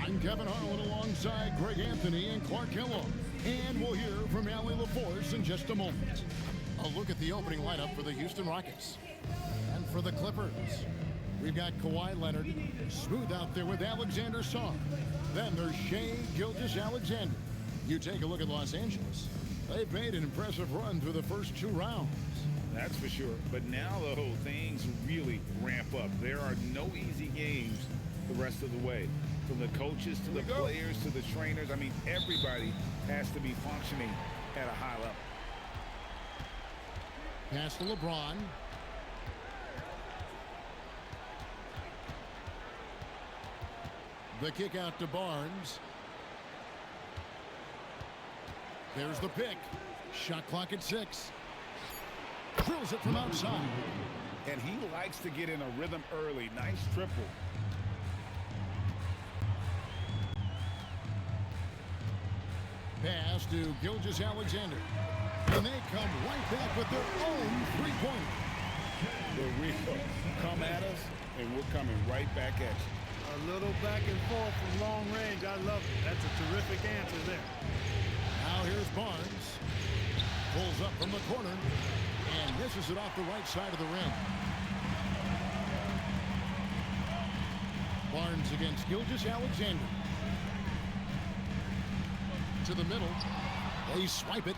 I'm Kevin Harlan alongside Greg Anthony and Clark Kellogg. And we'll hear from Allie LaForce in just a moment. A look at the opening lineup for the Houston Rockets. And for the Clippers, we've got Kawhi Leonard, smooth out there with Alexander Song. Then there's Shai Gilgeous-Alexander. You take a look at Los Angeles. They've made an impressive run through the first 2 rounds. That's for sure. But now, though, things really ramp up. There are no easy games the rest of the way. From the coaches to the players to the trainers. I mean, everybody has to be functioning at a high level. Pass to LeBron. The kick out to Barnes. There's the pick. Shot clock at 6. Drills it from outside. And he likes to get in a rhythm early. Nice triple. Pass to Gilgeous-Alexander. And they come right back with their own three-pointer. The Rico, come at us, and we're coming right back at you. A little back and forth from long range. I love it. That's a terrific answer there. Now here's Barnes. Pulls up from the corner. And misses it off the right side of the rim. Barnes against Gilgeous-Alexander. To the middle. They swipe it.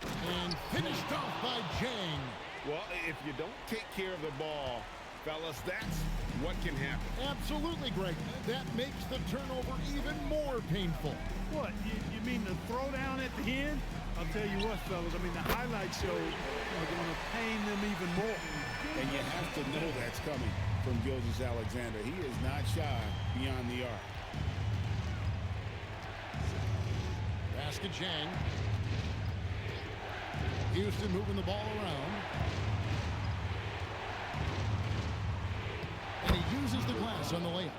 And finished off by Jang. Well, if you don't take care of the ball, fellas, that's what can happen. Absolutely, Greg. That makes the turnover even more painful. What? You mean the throwdown at the end? I'll tell you what, fellas. I mean, the highlight shows are going to pain them even more. And you have to know that's coming from Gilgeous-Alexander. He is not shy beyond the arc. Pass to Jang. Houston moving the ball around. And he uses the glass on the layup.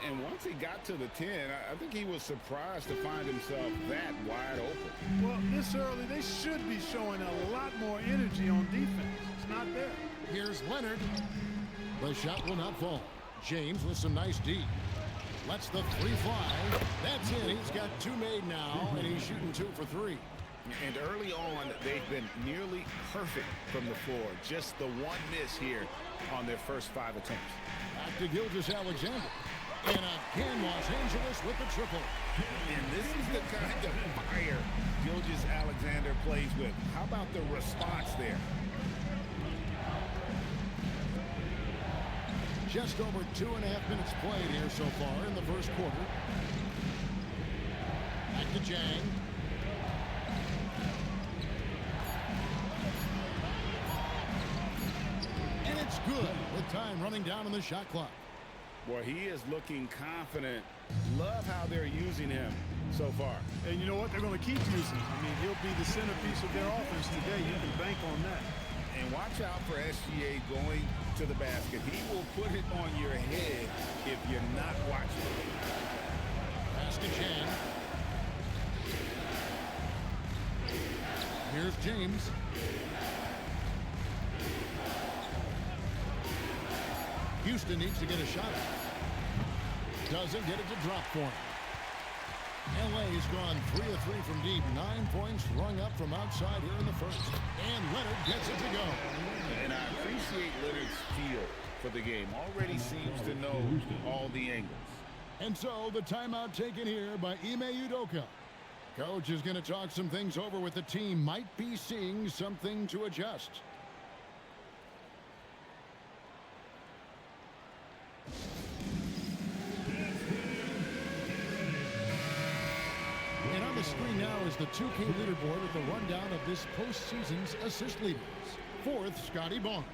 And once he got to the 10, I think he was surprised to find himself that wide open. Well, this early, they should be showing a lot more energy on defense. It's not there. Here's Leonard. The shot will not fall. James with some nice D. Lets the 3 fly. That's it. He's got 2 made now, and he's shooting 2 for 3. And early on, they've been nearly perfect from the floor. Just the 1 miss here on their first 5 attempts. Back to Gilgeous-Alexander. And again, Los Angeles with the triple. And this is the kind of fire Gilgeous-Alexander plays with. How about the response there? Just over 2.5 minutes played here so far in the first quarter. Back to Jang. And it's good with time running down on the shot clock. Boy, he is looking confident. Love how they're using him so far. And you know what? They're going to keep using him. I mean, he'll be the centerpiece of their offense today. You can bank on that. And watch out for SGA going to the basket. He will put it on your head if you're not watching. Pass to Jang. Here's James. Houston needs to get a shot. Doesn't get it to drop for him. LA's gone 3 of 3 from deep. 9 points rung up from outside here in the first. And Leonard gets it to go. And I appreciate Leonard's feel for the game. Already seems to know all the angles. And so the timeout taken here by Ime Udoka. Coach is going to talk some things over with the team. Might be seeing something to adjust. And on the screen now is the 2K leaderboard with the rundown of this postseason's assist leaders. 4th, Scotty Barnes.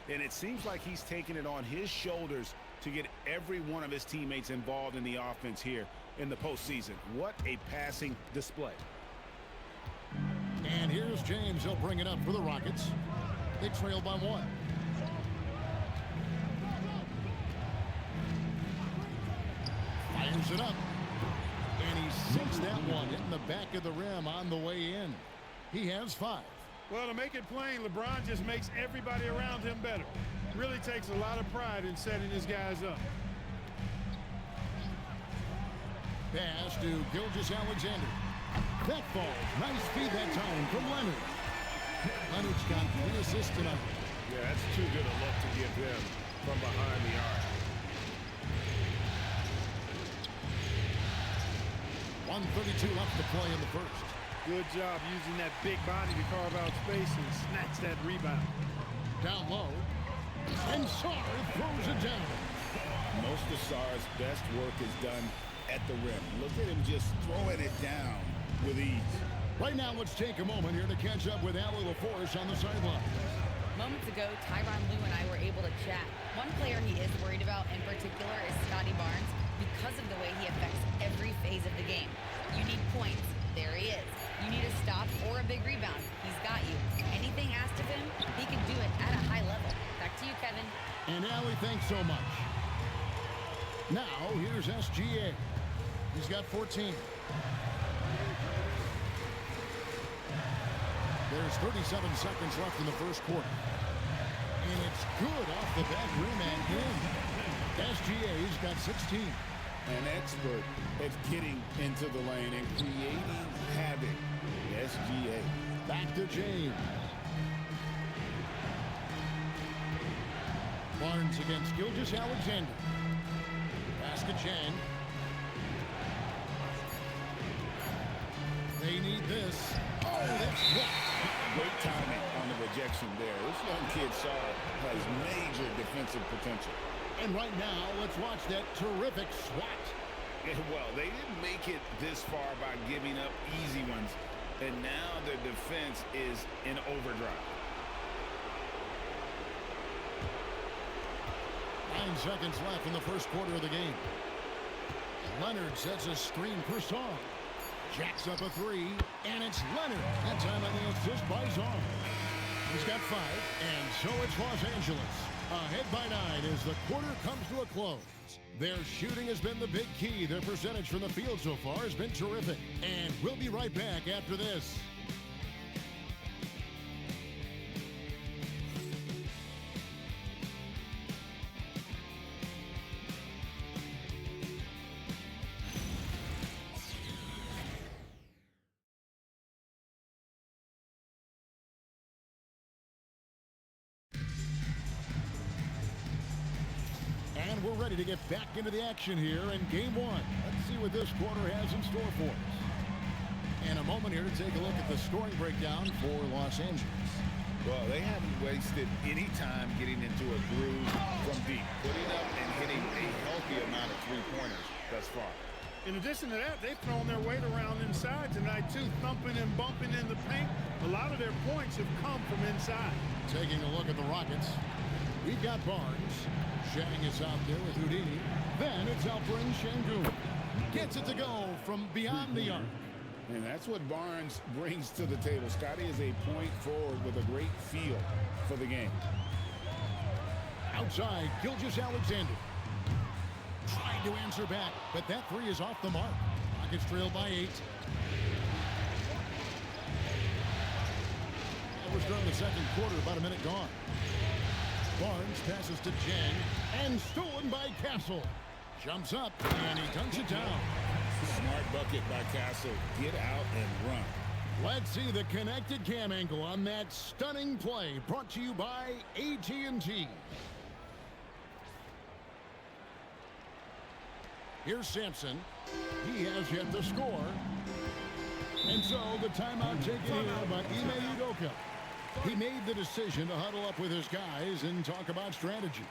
And it seems like he's taking it on his shoulders to get every one of his teammates involved in the offense here in the postseason. What a passing display. And here's James. He'll bring it up for the Rockets. They trail by 1. Fires it up. And he sinks that one in the back of the rim on the way in. He has 5. Well, to make it plain, LeBron just makes everybody around him better. Really takes a lot of pride in setting his guys up. Pass to Gilgeous-Alexander. That falls. Nice feed that time from Leonard. Leonard's got 3 assists tonight. Yeah, that's too good a look to give him from behind the arc. 1:32 left to play in the first. Good job using that big body to carve out space and snatch that rebound. Down low. And Sarr throws it down. Most of Sarr's best work is done at the rim. Look at him just throwing it down with ease. Right now, let's take a moment here to catch up with Allie LaForce on the sideline. Moments ago, Tyronn Lue and I were able to chat. One player he is worried about in particular is Scotty Barnes because of the way he affects every phase of the game. You need points. There he is. You need a stop or a big rebound. He's got you. Anything asked of him, he can do it at a high level. Back to you, Kevin. And Allie, thanks so much. Now, here's SGA. He's got 14. There's 37 seconds left in the first quarter. And it's good off the back rim and in. SGA's got 16. An expert at getting into the lane and creating havoc. SGA. Back to James. Barnes against Gilgeous-Alexander. Pass to Chen. They need this. Oh, that's blocked. Great timing on the rejection there. This young kid, Sarr, has major defensive potential. And right now, let's watch that terrific swat. Yeah, well, they didn't make it this far by giving up easy ones. And now their defense is in overdrive. 9 seconds left in the first quarter of the game. Leonard sets a screen for Sarr. Jacks up a 3, and it's Leonard. That time on the assist by Sarr. He's got 5, and so it's Los Angeles. Ahead by 9 as the quarter comes to a close. Their shooting has been the big key. Their percentage from the field so far has been terrific. And we'll be right back after this. And we're ready to get back into the action here in game 1. Let's see what this quarter has in store for us. In a moment here to take a look at the scoring breakdown for Los Angeles. Well, they haven't wasted any time getting into a groove from deep, putting up and hitting a healthy amount of three-pointers thus far. In addition to that, they've thrown their weight around inside tonight, too, thumping and bumping in the paint. A lot of their points have come from inside. Taking a look at the Rockets, we've got Barnes. Shang is out there with Houdini. Then it's Alperen Sengun. Gets it to go from beyond the arc. And that's what Barnes brings to the table. Scotty is a point forward with a great feel for the game. Outside, Gilgeous-Alexander. Trying to answer back, but that 3 is off the mark. Rockets trail by 8. That was during the second quarter, about a minute gone. Barnes passes to Jen, and stolen by Castle. Jumps up, and he dunks it down. Smart bucket by Castle. Get out and run. Let's see the connected cam angle on that stunning play, brought to you by AT&T. Here's Sampson. He has yet to score. And so the timeout taken here by Ime Udoka. He made the decision to huddle up with his guys and talk about strategy.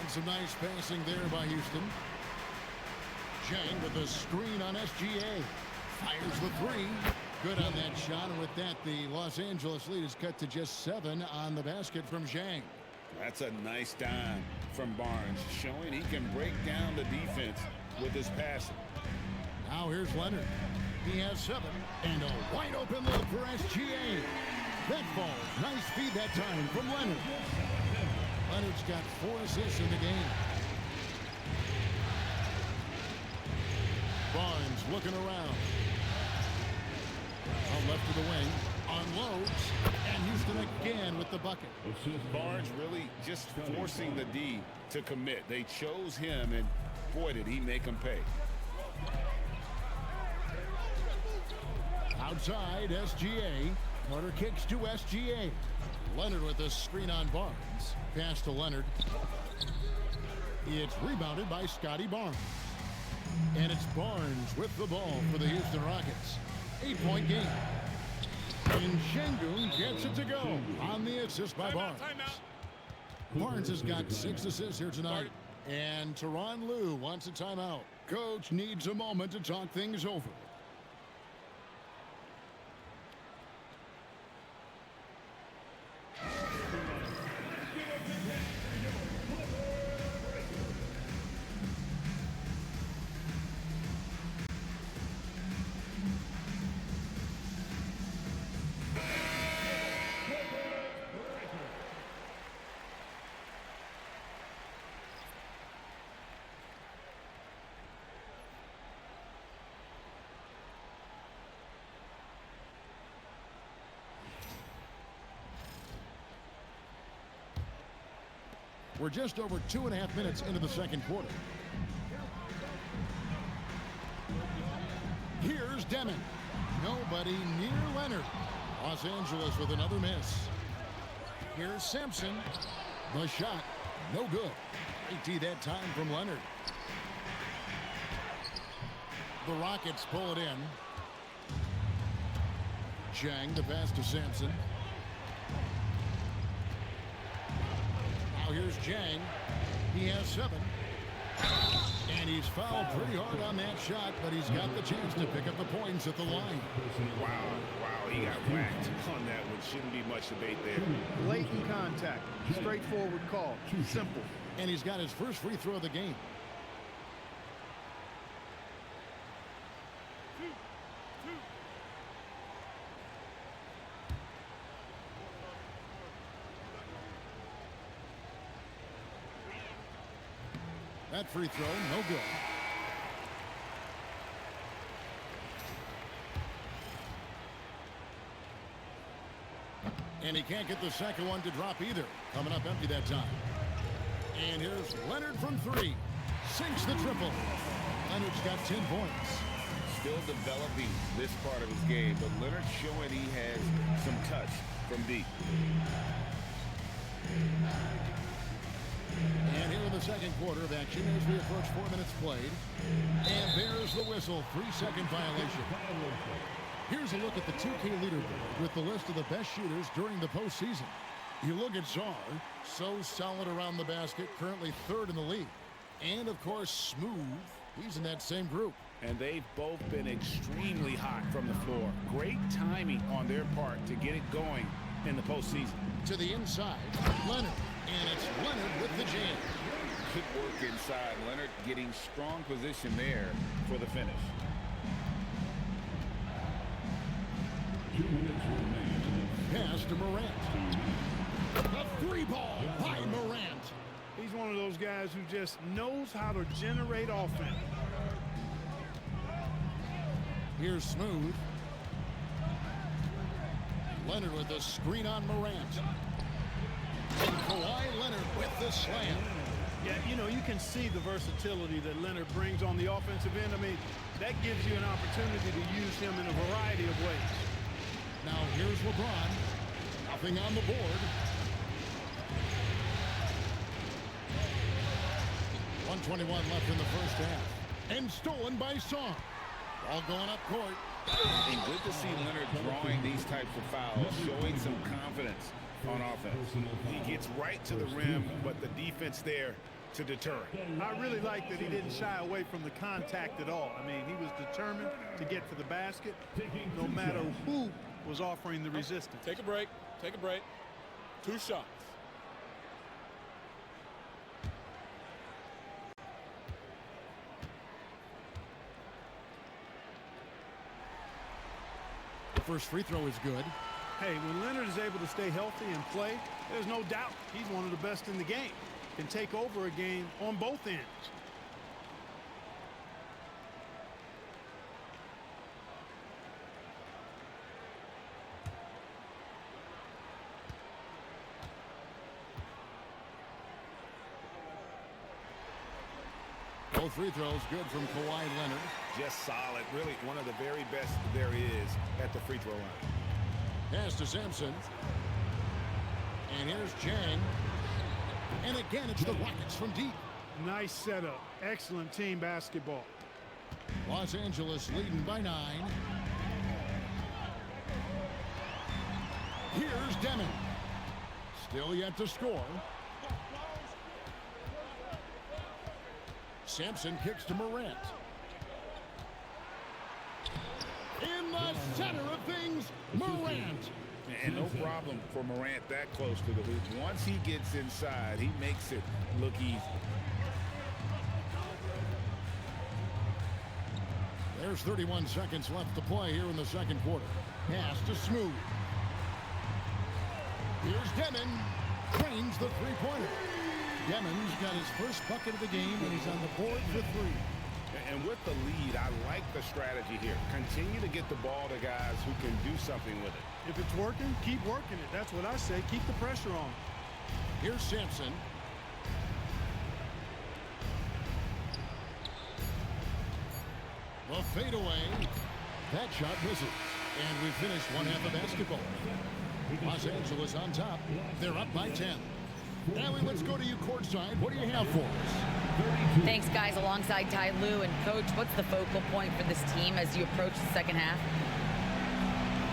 Some nice passing there by Houston. Zhang with a screen on SGA. Fires the three. Good on that shot. And with that, the Los Angeles lead is cut to just 7 on the basket from Zhang. That's a nice dime from Barnes, showing he can break down the defense with his passing. Now here's Leonard. He has 7. And a wide open look for SGA. That falls. Nice feed that time from Leonard. Leonard's got 4 assists in the game. Barnes looking around. On left of the wing. Unloads. And Houston again with the bucket. Barnes really just forcing the D to commit. They chose him, and boy, did he make them pay. Outside, SGA. Carter kicks to SGA. Leonard with a screen on Barnes. Pass to Leonard. It's rebounded by Scotty Barnes. And it's Barnes with the ball for the Houston Rockets. 8-point game. And Şengün gets it to go on the assist by Barnes. Barnes has got 6 assists here tonight. And Tyronn Lue wants a timeout. Coach needs a moment to talk things over. We're just over 2.5 minutes into the second quarter. Here's Deming. Nobody near Leonard. Los Angeles with another miss. Here's Sampson. The shot. No good. Great D that time from Leonard. The Rockets pull it in. Zhang, the pass to Sampson. Now here's Zhang. He has 7. And he's fouled pretty hard on that shot, but he's got the chance to pick up the points at the line. Wow, he got whacked on that one. Shouldn't be much debate there. Blatant contact. Straightforward call. Simple. And he's got his first free throw of the game. That free throw, no good. And he can't get the second one to drop either. Coming up empty that time. And here's Leonard from 3. Sinks the triple. Leonard's got 10 points. Still developing this part of his game, but Leonard showing he has some touch from deep. And here in the second quarter of action as we approach 4 minutes played. And there's the whistle. 3-second violation. Here's a look at the 2K leaderboard with the list of the best shooters during the postseason. You look at Czar, so solid around the basket, currently 3rd in the league. And, of course, Smooth. He's in that same group. And they've both been extremely hot from the floor. Great timing on their part to get it going in the postseason. To the inside, Leonard. And it's Leonard with the jam. Good work inside. Leonard getting strong position there for the finish. 2 minutes remaining. Pass to Morant. A 3-ball by Morant. He's one of those guys who just knows how to generate offense. Here's Smooth. Leonard with a screen on Morant. And Kawhi Leonard with the slam. Yeah, you know, you can see the versatility that Leonard brings on the offensive end. I mean, that gives you an opportunity to use him in a variety of ways. Now here's LeBron. Nothing on the board. 1:21 left in the first half. And stolen by Song. All going up court. And good to see Leonard drawing these types of fouls, showing some confidence on offense. He gets right to the rim, but the defense there to deter him. I really like that he didn't shy away from the contact at all. I mean, he was determined to get to the basket no matter who was offering the resistance. Take a break. Take a break. 2 shots. The first free throw is good. Hey, when Leonard is able to stay healthy and play, there's no doubt he's one of the best in the game. Can take over a game on both ends. Both free throws good from Kawhi Leonard. Just solid. Really one of the very best there is at the free throw line. Pass to Sampson. And here's Jang. And again, it's the Rockets from deep. Nice setup. Excellent team basketball. Los Angeles leading by 9. Here's Demon. Still yet to score. Sampson kicks to Morant. In the center of things, Morant. And no problem for Morant that close to the hoop. Once he gets inside, he makes it look easy. There's 31 seconds left to play here in the second quarter. Pass to Smooth. Here's Demon. Cranes the three-pointer. Demon's got his first bucket of the game, and he's on the board for 3. And with the lead, I like the strategy here. Continue to get the ball to guys who can do something with it. If it's working, keep working it. That's what I say. Keep the pressure on. Here's Sampson. The fadeaway. That shot misses. And we finished one half of basketball. Los Angeles on top. They're up by 10. Allie, let's go to you courtside. What do you have for us? Thanks, guys. Alongside Ty Lue and Coach, what's the focal point for this team as you approach the second half?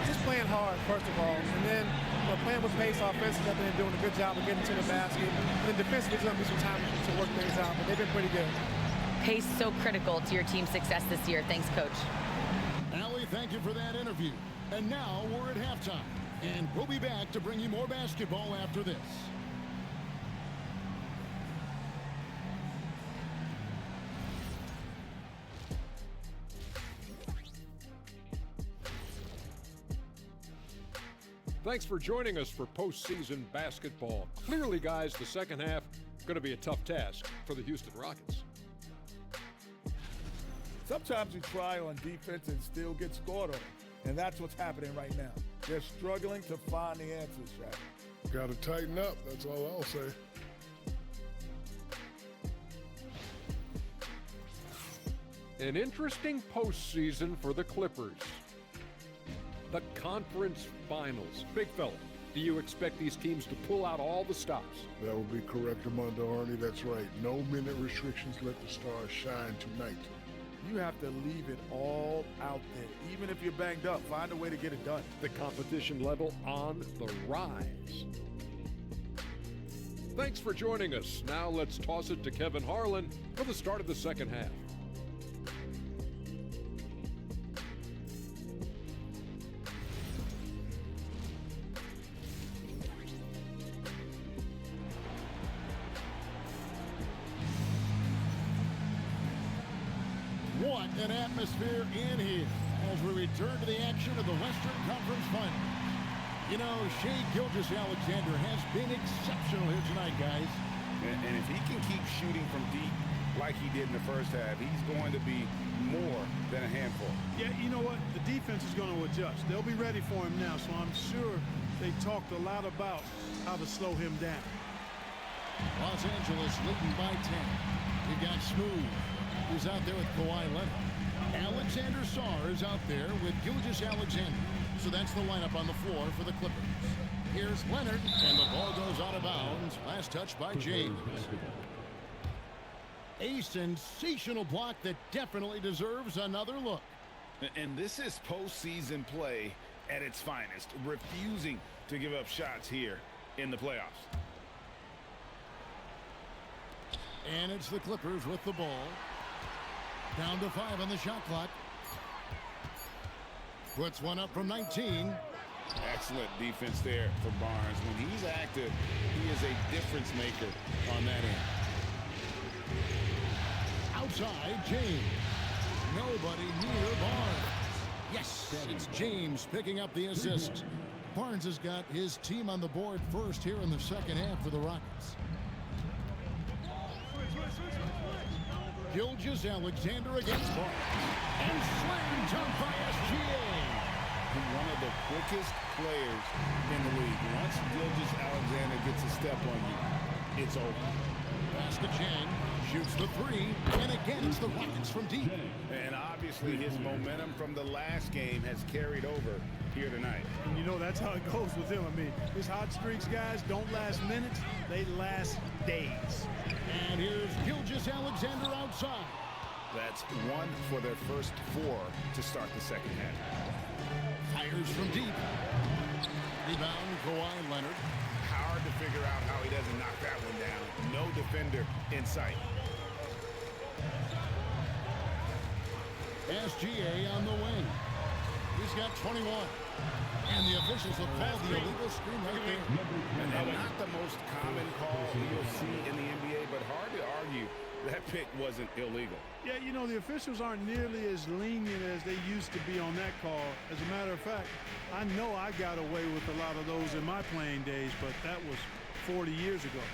Just playing hard, first of all, and then playing with pace offensively. They've been doing a good job of getting to the basket. And then defensively, there's going to be some time to work things out, but they've been pretty good. Pace so critical to your team's success this year. Thanks, Coach. Allie, thank you for that interview. And now we're at halftime. And we'll be back to bring you more basketball after this. Thanks for joining us for postseason basketball. Clearly, guys, the second half going to be a tough task for the Houston Rockets. Sometimes you try on defense and still get scored on. And that's what's happening right now. They're struggling to find the answers, Shaq. Got to tighten up. That's all I'll say. An interesting postseason for the Clippers. The conference finals. Big fella, do you expect these teams to pull out all the stops? That would be correct, Armando Arnie. That's right. No minute restrictions. Let the stars shine tonight. You have to leave it all out there. Even if you're banged up, find a way to get it done. The competition level on the rise. Thanks for joining us. Now let's toss it to Kevin Harlan for the start of the second half. What an atmosphere in here as we return to the action of the Western Conference Finals. You know, Shai Gilgeous-Alexander has been exceptional here tonight, guys. And if he can keep shooting from deep like he did in the first half, he's going to be more than a handful. Yeah, you know what? The defense is going to adjust. They'll be ready for him now, so I'm sure they talked a lot about how to slow him down. Los Angeles leading by 10. You got Smooth, who's out there with Kawhi Leonard. Alexander Sarr is out there with Gilgeous-Alexander. So that's the lineup on the floor for the Clippers. Here's Leonard, and the ball goes out of bounds. Last touch by James. A sensational block that definitely deserves another look. And this is postseason play at its finest, refusing to give up shots here in the playoffs. And it's the Clippers with the ball. Down to 5 on the shot clock. Puts one up from 19. Excellent defense there for Barnes. When he's active, he is a difference maker on that end. Outside, James. Nobody near Barnes. Yes, it's James picking up the assist. Barnes has got his team on the board first here in the second half for the Rockets. Gilgeous-Alexander against Barnes. And slammed dunk by SGA. One of the quickest players in the league. Once Gilgeous-Alexander gets a step on you, it's over. Basket Chang shoots the 3, and again it's the Rockets from deep. And obviously his momentum from the last game has carried over here tonight. And you know that's how it goes with him. I mean, his hot streaks, guys, don't last minutes. They last days. And here's Gilgeous-Alexander outside. That's 1 for their first 4 to start the second half. Fires from deep. Rebound, Kawhi Leonard. Hard to figure out how he doesn't knock that one down. No defender in sight. SGA on the wing. He's got 21. And the officials have called the illegal screen right there. And not the most common call you'll see in the NBA, but hard to argue that pick wasn't illegal. Yeah, you know, the officials aren't nearly as lenient as they used to be on that call. As a matter of fact, I know I got away with a lot of those in my playing days, but that was 40 years ago.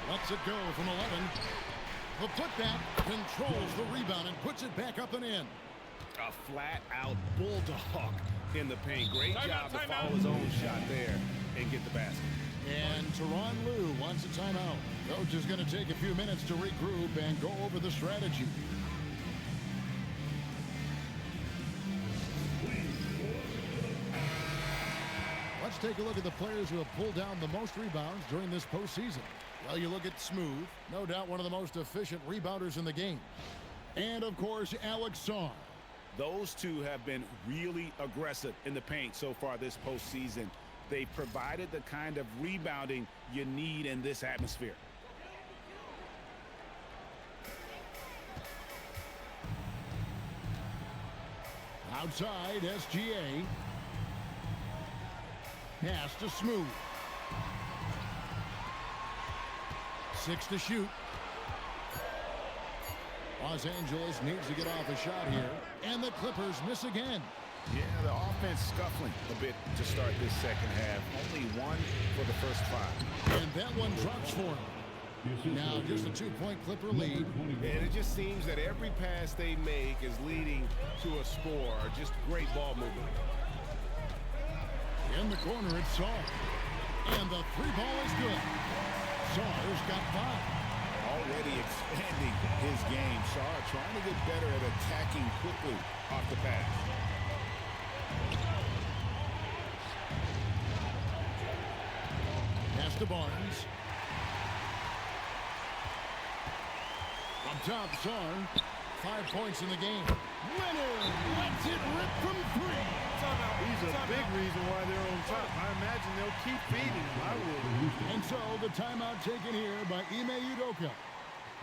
Lets it go from 11. The putback controls the rebound and puts it back up and in. A flat-out bulldog in the paint. Great job to follow his own shot there and get the basket. And Tyronn Lue wants a timeout. Coach is going to take a few minutes to regroup and go over the strategy. Let's take a look at the players who have pulled down the most rebounds during this postseason. Well, you look at Smooth, no doubt one of the most efficient rebounders in the game. And, of course, Alex Sarr. Those two have been really aggressive in the paint so far this postseason. They provided the kind of rebounding you need in this atmosphere. Outside, SGA. Pass to Smooth. 6 to shoot. Los Angeles needs to get off a shot here. And the Clippers miss again. Yeah, the offense scuffling a bit to start this second half. Only 1 for the first 5. And that one drops for him. Now just a 2-point Clipper lead. And it just seems that every pass they make is leading to a score. Just great ball movement. In the corner, it's Sarr. And the 3-ball is good. Sarr's got 5. Already expanding his game. Sarr trying to get better at attacking quickly off the pass. Pass to Barnes. Up top, Sarr. 5 points in the game. Leonard lets it rip from 3. He's a big reason why they're on top. I imagine they'll keep feeding him. I would. And so the timeout taken here by Ime Udoka.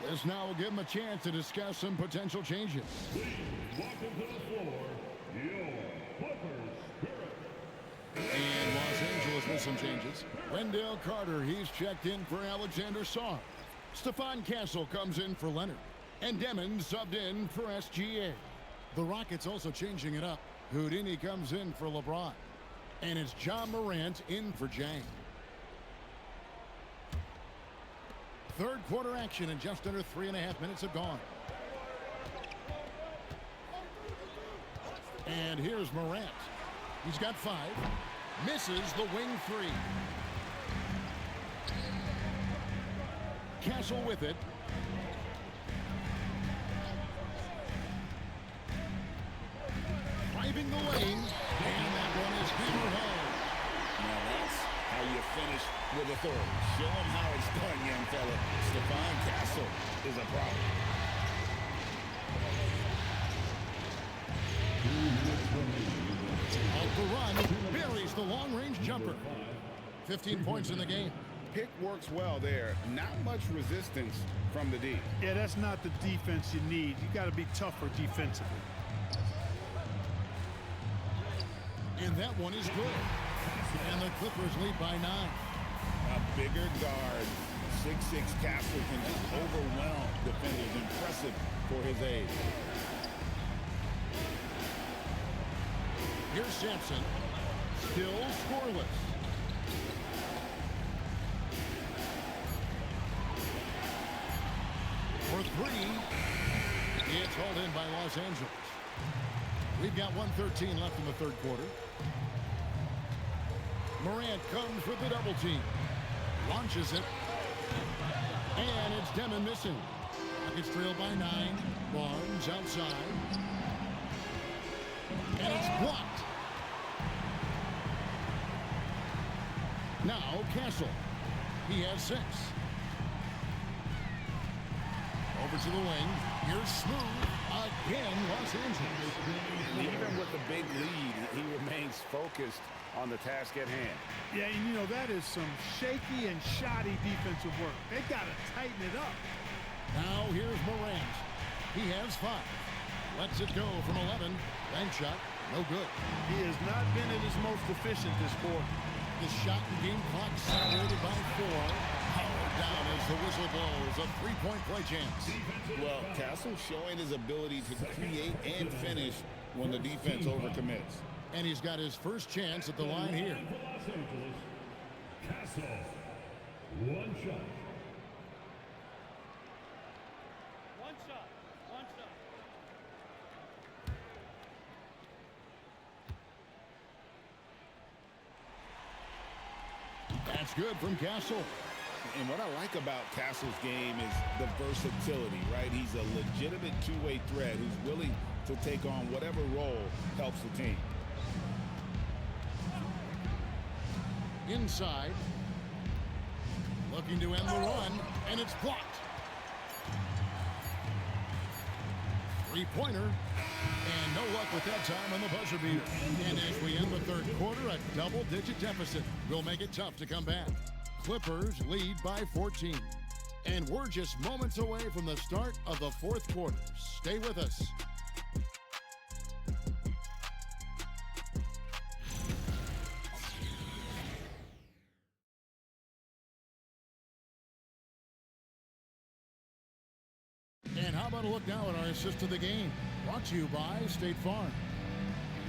This now will give him a chance to discuss some potential changes. And Los Angeles with some changes. Wendell Carter, he's checked in for Alexander Sarr. Stephon Castle comes in for Leonard. And Demon subbed in for SGA. The Rockets also changing it up. Houdini comes in for LeBron. And it's John Morant in for Jang. Third quarter action and just under 3.5 minutes have gone. And here's Morant. He's got 5. Misses the wing 3. Castle with it. Driving the lane. And that one is hammer home. Now that's how you finish with authority. Show him how it's done, young fella. Stephon Castle is a problem. Off the run, buries the long-range jumper. 15 points in the game. pick works well there. Not much resistance from the D. Yeah, that's not the defense you need. You got to be tougher defensively. And that one is good. And the Clippers lead by 9. A bigger guard, 6'6" Castle can just overwhelm defenders. Impressive for his age. Here's Sampson. Still scoreless. For 3. It's hauled in by Los Angeles. We've got 1:13 left in the third quarter. Morant comes with the double team. Launches it. And it's Demon missing. Rockets trail by 9. Barnes outside. And it's blocked. Now Castle. He has 6. Over to the wing. Here's Smooth. Again, Los Angeles. Even with the big lead, he remains focused on the task at hand. Yeah, and you know, that is some shaky and shoddy defensive work. They got to tighten it up. Now here's Morant. He has 5. Lets it go from 11. Bank shot. No good. He has not been at his most efficient this quarter. The shot and game clock separated by 4. Powered down as the whistle blows. A 3-point play chance. Well, Castle showing his ability to create and finish when the defense overcommits. And he's got his first chance at the line here. Los Angeles, Castle. 1 shot. One shot. That's good from Castle. And what I like about Castle's game is the versatility, right? He's a legitimate two-way threat who's willing to take on whatever role helps the team. Inside. Looking to end the run, and it's blocked. 3-pointer. And no luck with that time on the buzzer beater. And as we end the third quarter, a double-digit deficit will make it tough to come back. Clippers lead by 14. And we're just moments away from the start of the fourth quarter. Stay with us. And how about a look now at our assist of the game? Brought to you by State Farm.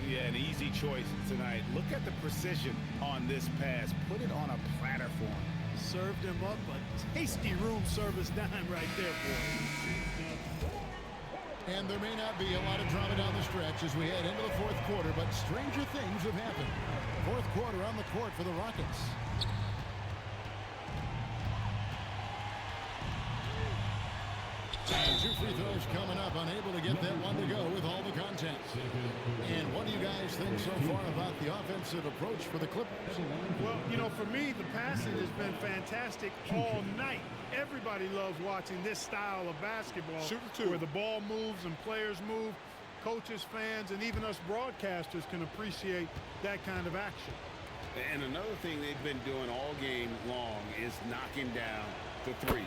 Yeah, an easy choice tonight. Look at the precision on this pass. Put it on a platter for him. Served him up a tasty room service dime right there for him. And there may not be a lot of drama down the stretch as we head into the fourth quarter, but stranger things have happened. Fourth quarter on the court for the Rockets. And 2 free throws coming up, unable to get that one to go with all the contact. And what do you guys think so far about the offensive approach for the Clippers? Well, you know, for me, the passing has been fantastic all night. Everybody loves watching this style of basketball where the ball moves and players move. Coaches, fans, and even us broadcasters can appreciate that kind of action. And another thing they've been doing all game long is knocking down the three.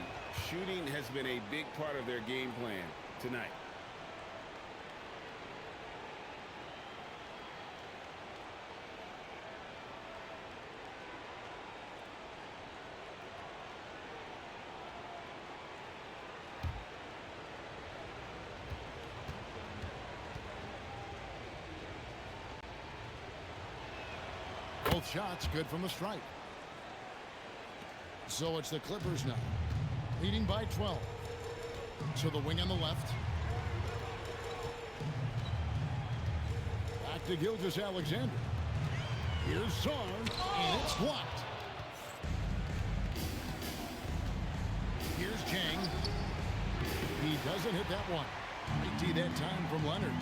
Shooting has been a big part of their game plan tonight. Both shots good from the stripe. So it's the Clippers now, leading by 12. To the wing on the left. Back to Gilgeous-Alexander. Here's Sarn, and it's blocked. Here's Chang. He doesn't hit that one. Great D that time from Leonard.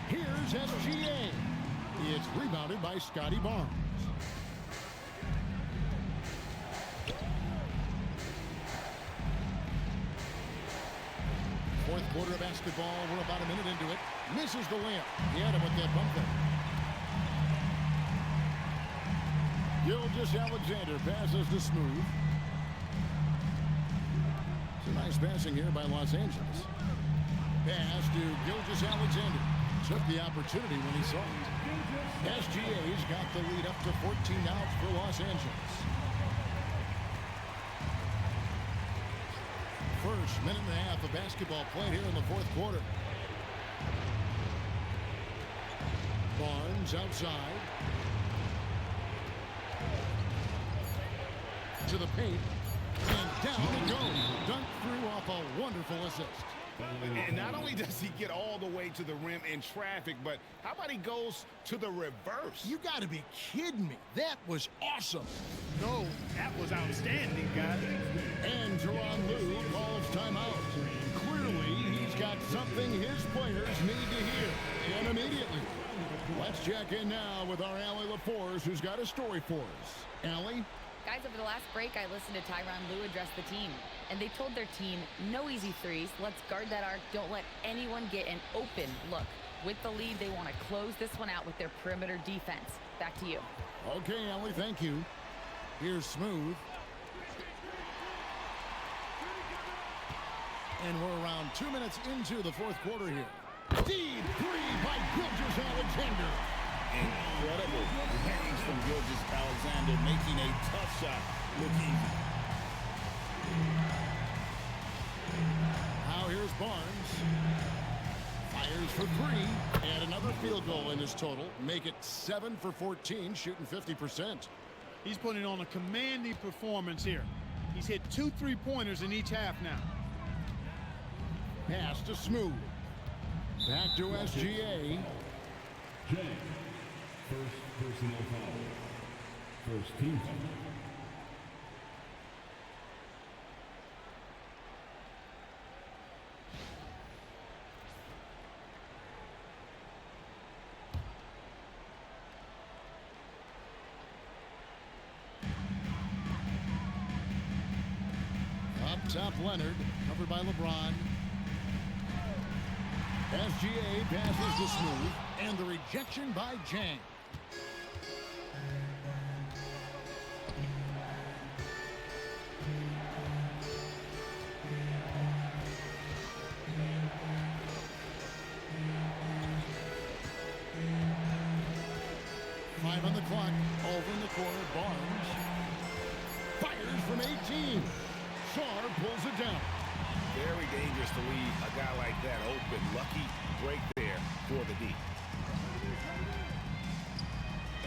Here's SGA. It's rebounded by Scotty Barnes. Fourth quarter of basketball. We're about a minute into it. Misses the layup. He had him with that bump there. Gilgeous-Alexander passes to Smooth. It's a nice passing here by Los Angeles. Pass to Gilgeous-Alexander. Took the opportunity when he saw it. SGA's got the lead up to 14 outs for Los Angeles. First minute and a half of basketball played here in the fourth quarter. Barnes outside. To the paint. And down it goes. Dunked through off a wonderful assist. And not only does he get all the way to the rim in traffic, but how about he goes to the reverse? You got to be kidding me. That was awesome. No, that was outstanding, guys. And Tyronn Lue calls timeout. Clearly, he's got something his players need to hear. And immediately. Let's check in now with our Allie LaForce, who's got a story for us. Allie? Guys, over the last break, I listened to Tyronn Lue address the team. And they told their team, no easy threes. Let's guard that arc. Don't let anyone get an open look. With the lead, they want to close this one out with their perimeter defense. Back to you. Okay, Allie, thank you. Here's Smooth. And we're around 2 minutes into the fourth quarter here. Deep three by Gilgeous-Alexander. Incredible hangs from Gilgeous-Alexander, making a tough shot look easy. Now here's Barnes. Fires for three. And another field goal in his total. Make it 7 for 14, shooting 50%. He's putting on a commanding performance here. He's hit 2 3-pointers in each half now. Pass to Smooth. Back to SGA. James. First personal foul. First team foul. Up top, Leonard, covered by LeBron. SGA passes to Smooth, and the rejection by Jang. Five on the clock, over in the corner, Barnes. Fires from 18. Sarr pulls it down. Very dangerous to leave a guy like that open. Lucky break there for the D.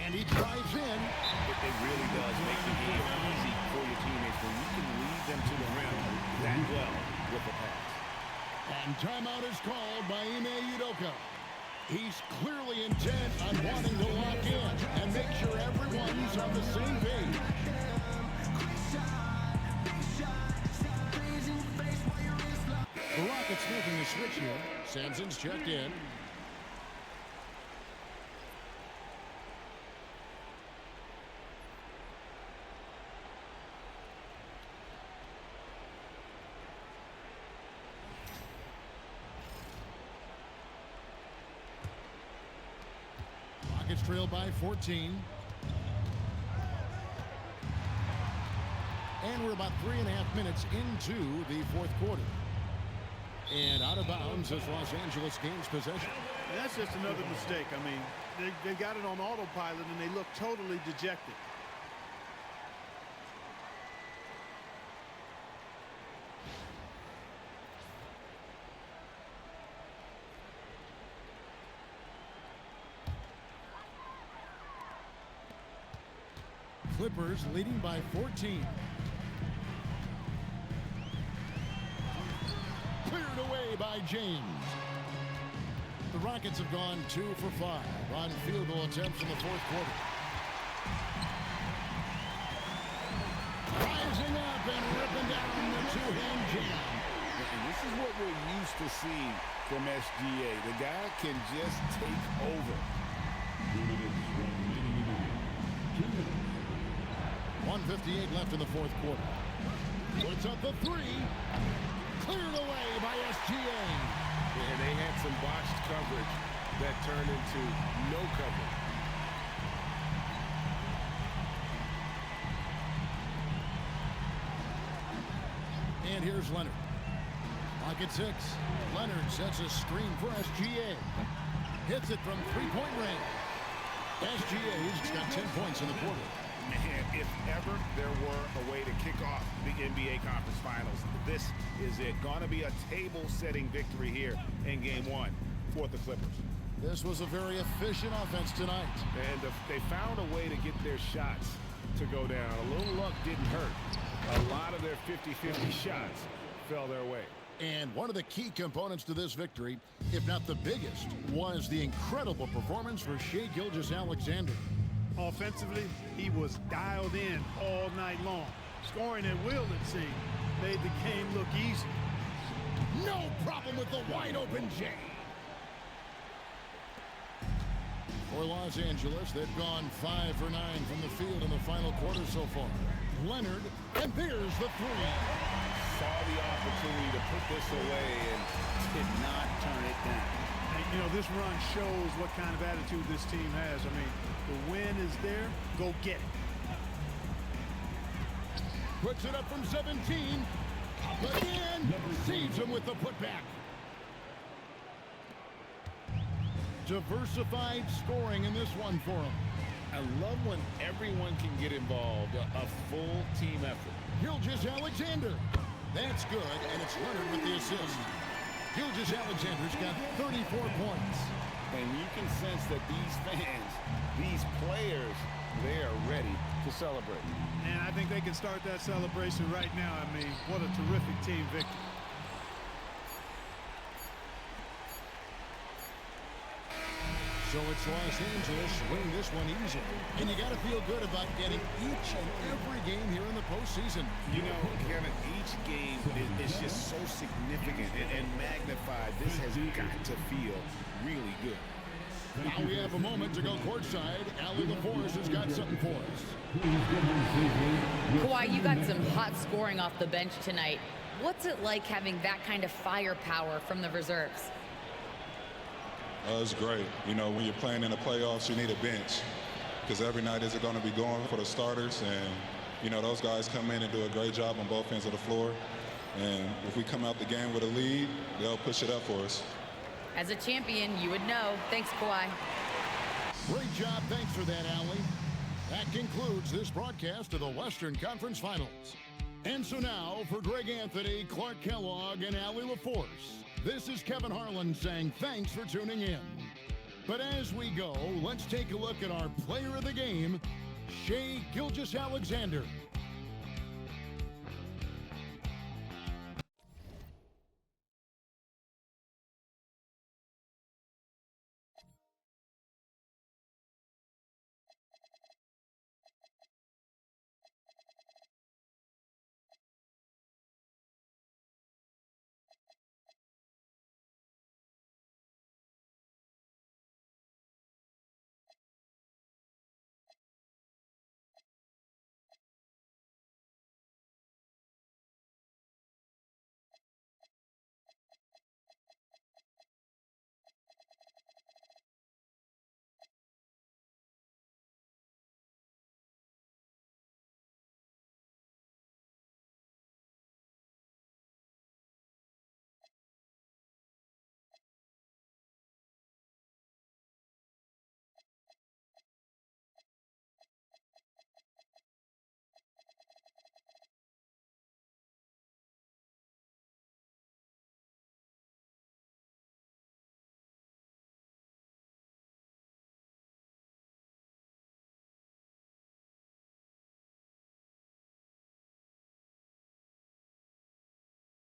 And he drives in. It really does make the game easy for your teammates when you can lead them to the rim that well with the pass. And timeout is called by Ime Udoka. He's clearly intent on wanting to lock in and make sure everyone's on the same page. The Rockets making a switch here. Sampson's checked in. Rockets trail by 14. And we're about 3.5 minutes into the fourth quarter. And out of bounds as Los Angeles gains possession. And that's just another mistake. I mean, they got it on autopilot and they look totally dejected. Clippers leading by 14. Cleared away by James. The Rockets have gone 2 for 5 on field goal attempts in the fourth quarter. Rising up and ripping down the two-hand jam. And this is what we're used to seeing from SGA. The guy can just take over. 2 minutes remaining in the game. 2 minutes. 1:58 left in the fourth quarter. Puts up the three. Cleared away by SGA. And they had some botched coverage that turned into no coverage. And here's Leonard. Pocket 6. Leonard sets a screen for SGA. Hits it from three-point range. SGA's got 10 points in the quarter. Man, if ever there were a way to kick off the NBA Conference Finals, this is it. Gonna be a table-setting victory here in Game 1 for the Clippers. This was a very efficient offense tonight. And they found a way to get their shots to go down. A little luck didn't hurt. A lot of their 50-50 shots fell their way. And one of the key components to this victory, if not the biggest, was the incredible performance for Shai Gilgeous-Alexander. Offensively, he was dialed in all night long. Scoring at will, it seemed, made the game look easy. No problem with the wide-open J. For Los Angeles, they've gone 5 for 9 from the field in the final quarter so far. Leonard, and there's the three. Saw the opportunity to put this away and did not turn it down. And, you know, this run shows what kind of attitude this team has. I mean, the win is there. Go get it. Puts it up from 17. Again, saves him with the putback. Diversified scoring in this one for him. I love when everyone can get involved, a full team effort. Gilgeous-Alexander. That's good, and it's Leonard with the assist. Gilgeous-Alexander's got 34 points. And you can sense that these fans, these players, they are ready to celebrate. And I think they can start that celebration right now. I mean, what a terrific team victory. So it's Los Angeles winning this one easily. And you got to feel good about getting each and every game here in the postseason. You know, Kevin, each game is just so significant and magnified. This has got to feel really good. Now we have a moment to go courtside. Allie LaForce has got something for us. Kawhi, you got some hot scoring off the bench tonight. What's it like having that kind of firepower from the reserves? It's great. You know, when you're playing in the playoffs, you need a bench because every night isn't going to be going for the starters. And, you know, those guys come in and do a great job on both ends of the floor. And if we come out the game with a lead, they'll push it up for us. As a champion, you would know. Thanks, Kawhi. Great job. Thanks for that, Allie. That concludes this broadcast of the Western Conference Finals. And so now, for Greg Anthony, Clark Kellogg, and Allie LaForce, this is Kevin Harlan saying thanks for tuning in. But as we go, let's take a look at our player of the game, Shai Gilgeous-Alexander.